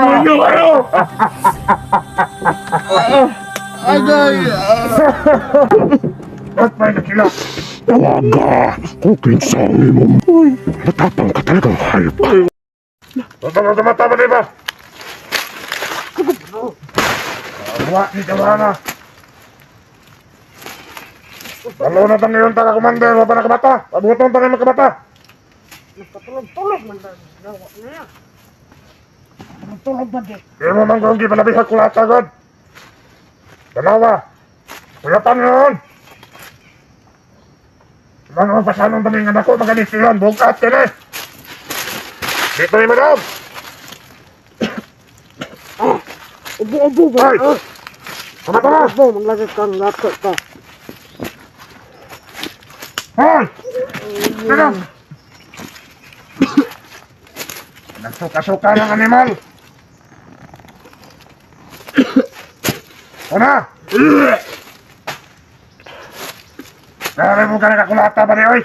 Demonyo kayo! Agay! Ba't may nakila? Tawaga! Kung kinsawi mo. Uy, matapang ka talagang hayop ka. Mata ba diba? Awa, ni Johanna. Dalo na tayo ngayon taga-commander, wala pa nakabata. Pabuton tayo makabata. Nagkatulog-tulog man ba? Gawa na yan. Nagtulog ba di? Kaya mo mang gawagi palabihag ko lahat agad. Dalawa. Kuyapan yun. Ibang naman pasanong taming anak ko, magalis yun. Bukat ka na. Dito ni madam. Ubo-ubo ba? Ay! Kamata na! Ubo, maglagay kang lato ka. Hoy! Sino? Nagsuka-suka ng animal. Una! Dahil mo ka nakakulata ba niyo, oy?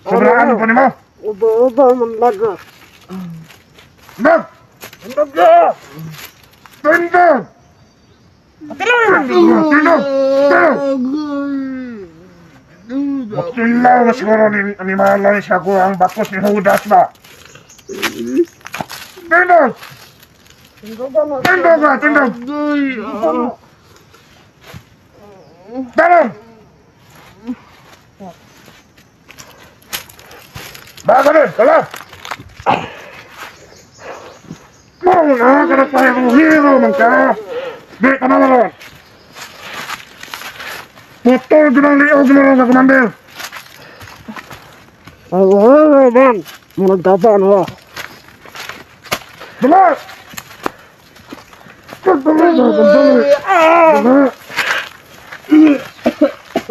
Sobraan po ni mo. Ubo-ubo, maglaga. Tindog! Tindog ka! Tindog! Tindog! Tindog! Makilaw na siguro ni animal lang siya ko ang bakos ni Judas ba? Tindog! Tindog ka! Tindog! Tindog! Bago din! Kala! Mauna ka na tayo ng hero man ka! Di ka na naman! Motor ginang liog mo lang ka, Commander! Ay, man. Nagdabaan ho. Dala! Dala! Dala!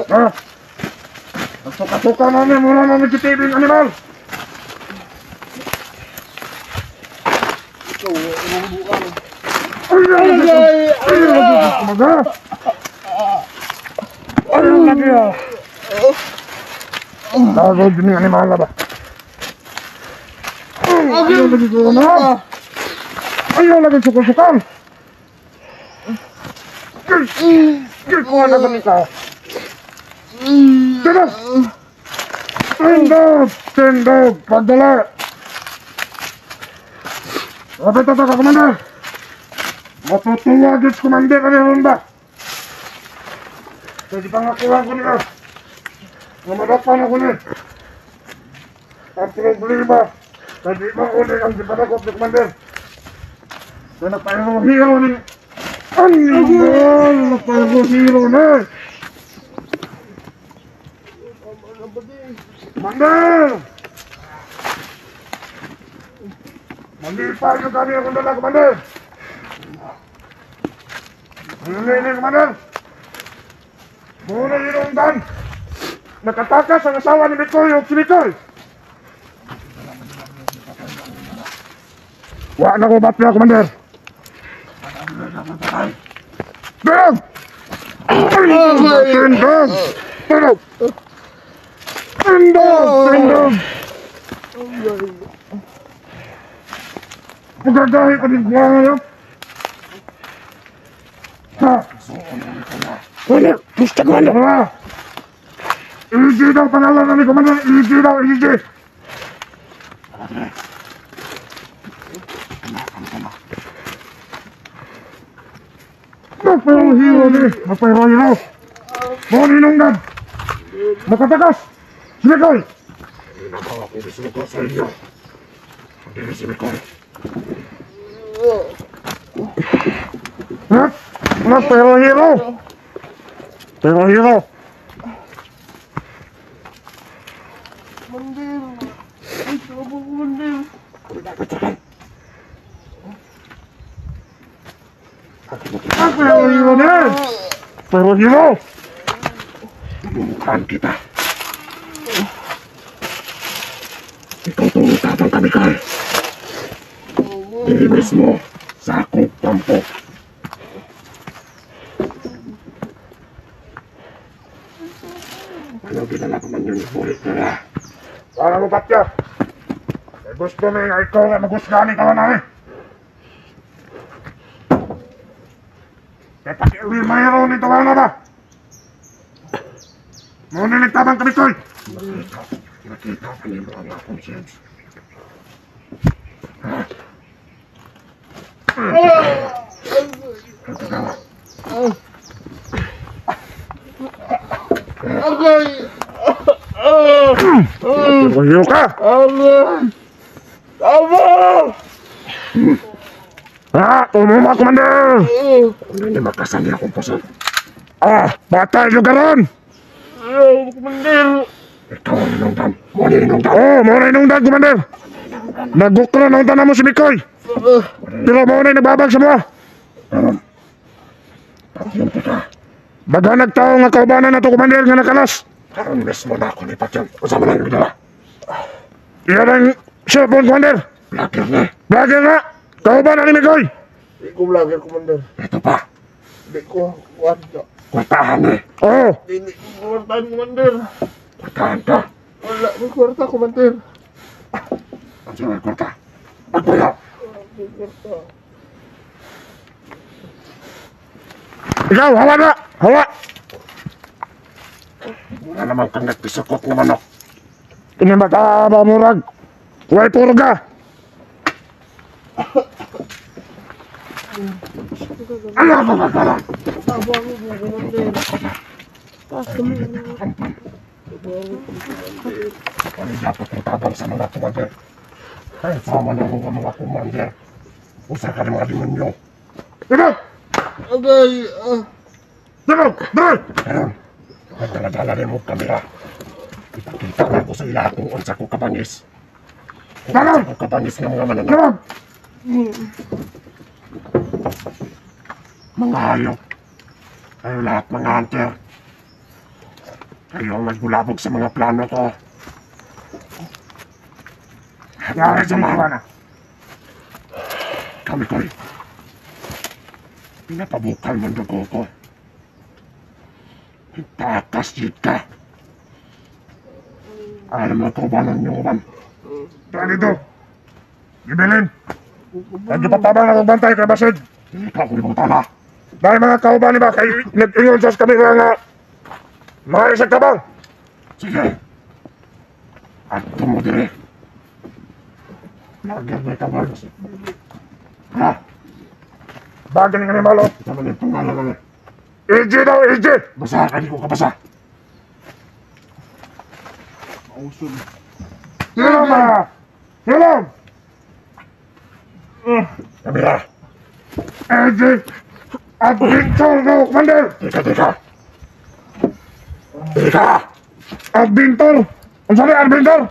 Ah! Nagsuka-suka namin mula na nagtitibing animal! Ay! Kumaga! Ayaw lagi ah! Lagaw din yung animal na ba? Ayaw lagi ko na! Ayaw lagi suka-sukan! Kuha na ba ikaw? Tindog! Tindog! Tindog! Pagdala! Rapit ito ka, Commander! Matutuwagit, Commander, ka rin ba? Pwede pa nga kuha ko nila. Namadapan ako niya. Ang problema, pwede ba ulit ang dipadakot ni Commander? Kaya napahiro ni... Animal! Napahiro na! Commander! Mandipan yung kami akong dala, Commander! Hindi, Commander! Muna hinungdan! Nakatakas ang asawa ni Mikoy o si Mikoy! Wala na ko batya, Commander! Tindog! Tindog! Tindog! Tindog! Tindog! Pagkagahi ka din buha ngayon! Ha! Wala! Gusto ko ano? Wala! Easy daw pangalan na ni Commander! Easy daw! Easy! Mapayang hero ni! Mapayang hero! Mga ninunggan! Makatakas! Si Mikoy! Hindi na ako ako gusto sa inyo! Hindi na si Mikoy! Ha? Mapayang hero! Pero hero! Mandir! Ay, sabo ko, Mandir! Pero hero na! Pero hero! Bumukaan kita! Ikaw itong usapang kami kay! Ibis mo sa akong kampo! Ano ginala ko man yung bulit nila? Para mo batya! Eh gusto mo yung ikaw na magusgani ka na namin! Kaya pakiuwi mayroon nito ano ba? Muna nagtabang kami ko'y. Nakita ka na yung mga conscience. Agay! Tumayo ka! Agay! Tama! Tumuma, Commander! Hindi makasali akong puso. Batay nyo garon! Commander! Ikaw ang inungdan. Muna inungdan. Muna inungdan, Commander! Nagukro na inungdan na mo si Mikoy. Pero muna yung nagbabag sa mga. Patyente ka. Baga nagtao nga kaubanan na to, Commander, nga nakalas. Karon mismo na ako ni Patyente. Usama na yung dala. Iyan ang cellphone, Commander. Vlogger na. Vlogger na! Kaubanan ni Mikoy. Di ko vlogger, Commander. Ito pa. Di ko kwarta. Kwartahan eh. Oo. Di ko kwartahan, Commander. Kwartahan ka. Wala ko kwarta, Commander. Ang sila kwarta. Magpaya. Kwarta. Ikaw, hawa na! Hawa! Wala naman kang nagpisakot ng manok. Inimata ba murag? Huwag puro ka! Ano ka magkala? Tama mo, Commander. Ano dapat mo tabang sa mga commander? Kahit sama na mga commander. Usa ka ng mga demonyo. Ito! Agay! Dalaw! Dalaw! Meron. Nagdala-dala rin mo kamera. Ipakita ko sa ila kung unsa ko kabangis. Kung unsa ko kabangis ng mga mananap. Mga hayop. Kayo lahat mga hunter. Kayo ang nagbulabog sa mga plano ko. Kaya sa mga kami ko'y pinapabukal mo dugo ko. Takas yun ka. Alam mo ko ba ng nyuman? Tara dito. Gibilin. Nagpatabang akong bantay kay Basid. Ikaw ko limang tama. Dahil mga kauban ba kay nag-ingon sa kami nga mga isang tabang. Sige. At tumudiri. Lagyan may tabang. Ha? Bagay ng animalo. Sama niyo pangalan namin. EJ daw, EJ! Basa ka, di ko kabasa. Ausod. Hilom ba? Hilom! Kamila. EJ! Adventure daw, Commander! Teka. Adventure! Ang sabi, Adventure!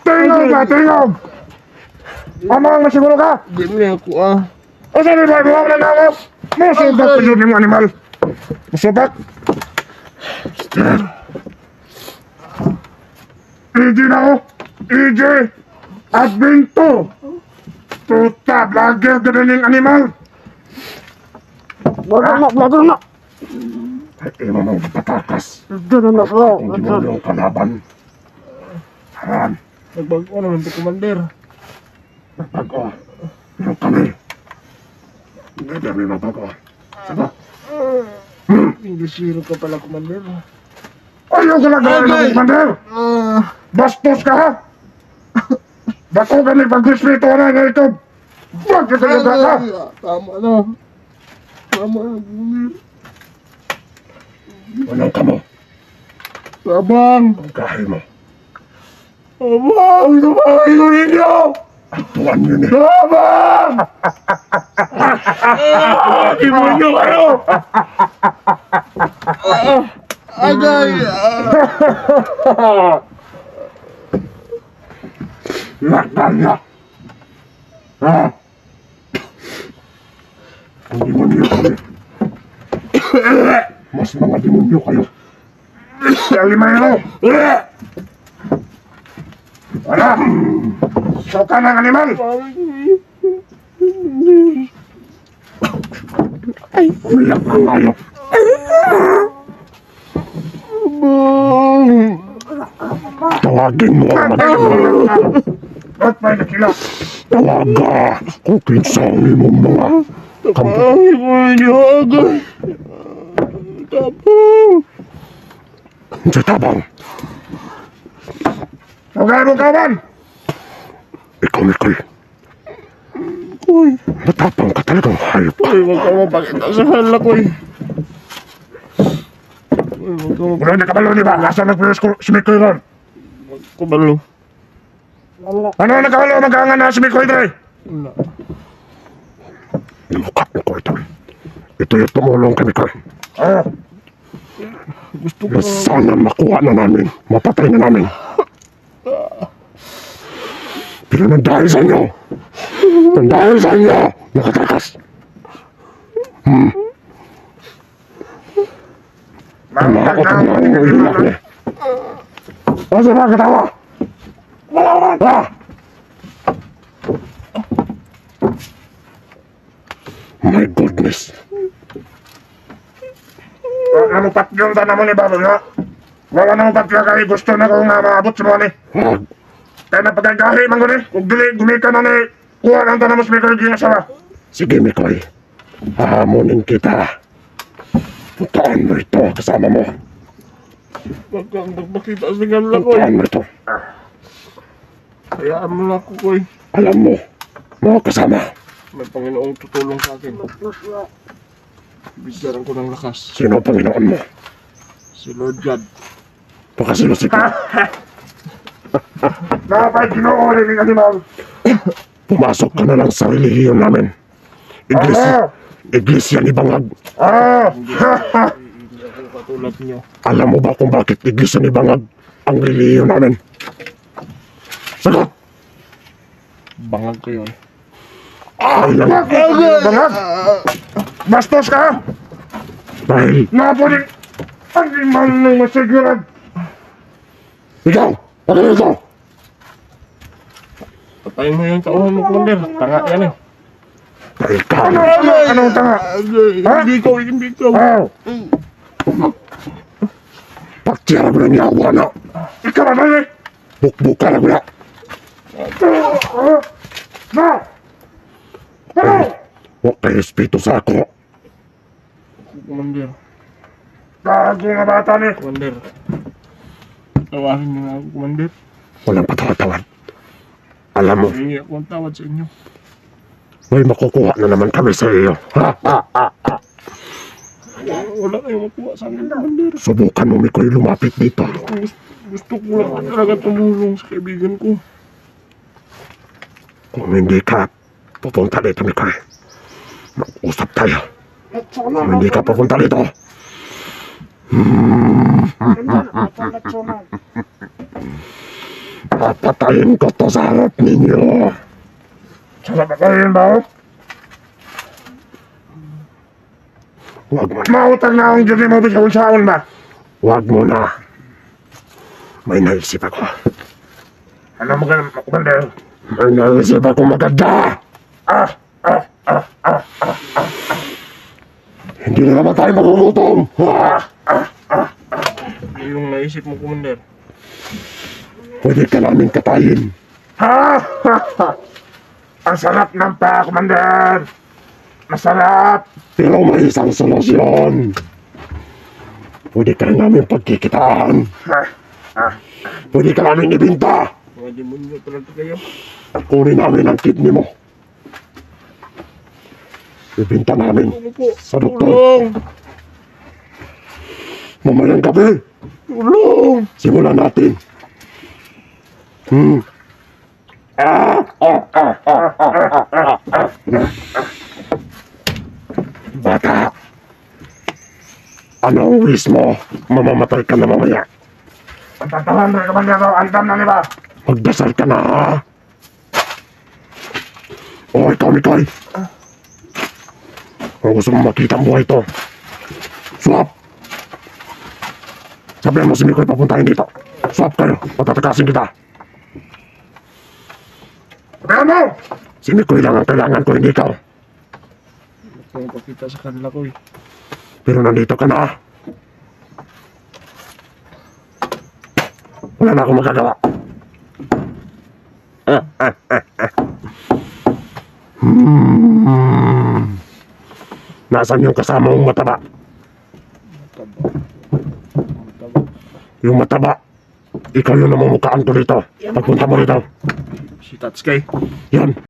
Tingog! Ano ang masiguro ka? Di mo ako O sabi ba, buwag na nangos? Musubak pa yun yung animal. Musubak. EJ na ako. EJ. Adventure. Tuta, vlogger, ganun yung animal. Vlogger na. Ay, iba mong patakas. Ganun na po. Kung di mo yung kalaban. Haran. Nagbago naman po, Commander. Nagbago. Pero kami. Hindi kami mabago. Sabi. English hero ka pala, Commander. Ayaw ka lang gawin ng Commander. Bastos ka ha. Bako ka ni pag-respeto na nga ito. Huwag ka tayo ka. Tama na. Tama na, Commander. Walang kamo. Tabang! Ang kahil mo. Tabang! Tabang ko ninyo! Ang tuwan yun eh. Tabang! Imunyo kayo! Agay! Lakal niya. Ha? Ang demonyo kami. Mas mga demonyo kayo. Kalimero! Wala! Soka ng animal! Umiyak ang ayok. Tawagin mo ang mag-ina. Ba't may nakila? Tawaga kung kinsa ang imong mga Ay, ko iniagay. Tapang. Sa tabang. Okay mo kawan. Ikaw, Mikoy. Uy, Matapang ka talagang hayop ka. uy, wag ka mapakita sa hala ko eh. Uy, wag ka Wala na kabalo ni ba? Asa nagpuyos ko si Mikoy ron? mapakabalo. Wala. Ano nakabalo mag-aangan na si Mikoy dre? Wala. Namukha mo ko ito. Ito yung tumulong kay Mikoy. Ah, Gusto ko na sana makuha na namin. Mapatay na namin. Pero nang dahil sa inyo. Nang dahil sa inyo. Nakatakas. Tama ako tama yung ilak niya. Asa ba katawa? Ah! My goodness. Ano patyong ta naman ni Babo nga? Wala nang patya kay gusto na ko nga maabot sa mga ni. Kaya napagagahi man ko ni. Kung dili gumika na ni. Kuha lang ta na mas may kaging asawa. Sige, Mikoy. Hahamunin kita. Puntaan mo ito kasama mo. Wag kang magpakita sa hala ko eh. Puntaan mo ito. Hayaan mo na ako ko eh. Alam mo, mga kasama. May Panginoong tutulong sa akin. Bigyan ko ng lakas. Sino ang Panginoon mo? Si Lord God. Pakasilusik mo. Napay ginoo rin ng animal. Pumasok ka na lang sa relihiyon namin. Iglesia ni Bangag. Hindi ako katulad niyo. Alam mo ba kung bakit Iglesia ni Bangag ang relihiyon namin? Sagot! Bangag ko yun. Dahil lang. Bangag! Bastos ka! Dahil napunin ang iman ng masiguran. Ikaw! Ano ito? Patayin mo yung tauhan mo, Commander. Tanga yan eh. Dahil ka. Anong tanga? Ha? Hindi ko, hindi ko. Oh! Pagtiyara mo ng yawa na. Ikaw na ba eh? Bukbuka na gula. Na! Ano? Huwag kayo espiritu sa ako. Commander, Gago nga bata ni. Commander. Tawarin niyo nga ako, Commander. Walang patawad-tawad. Alam mo, Hingi ako ang tawad sa inyo. may makukuha na naman kami sa iyo. Ha? Wala kayong makuha sa akin, Commander. Subukan mo, Mikoy, lumapit dito. Gusto ko lang talaga tumulong sa kaibigan ko. Kung hindi ka pupunta dito, Mikoy, mag-usap tayo. Kung hindi ka pupunta dito, papatayin ko to sa harap ninyo. Sana ba kayo yun ba? Huwag mo na. Mautang na akong dyan mo bisawin saon ba? Huwag mo na. May naisip ako. Ano mo ganun, Commander? May naisip ako maganda. Hindi na naman tayo magugutom. Ano yung naisip mo, Commander? Pwede ka namin katayin. Ang sarap ng pa, Commander. Masarap. Pero may isang solusyon. Pwede ka namin pagkikitaan. Pwede ka namin ibinta. Mga demonyo talaga kayo. Kunin namin ang kidney mo. Ibinta namin Ano po? sa doktor. Tulong! Mamayang gabi. Tulong! Simulan natin. Bata. Ano ang wish mo? Mamamatay ka na mamaya. Ang tatahan rin ka man nito. Andam na nila. Magdasal ka na, ha? O, ikaw, Mikoy. Kung gusto mo makita ang buhay ito, swap. Sabihan mo si Mikoy papuntahin dito. Swap kayo. Patatakasin kita. Sabihan mo! Si Mikoy lang ang kailangan ko, hindi ikaw. Kung pakita sa kanila ko eh. Pero nandito ka na. Wala na akong magagawa. Nasaan yung kasama mong mataba? Yung mataba. Ikaw yung namumukhaan ko dito. Pagpunta mo rito. Si Tatsuki. Yan.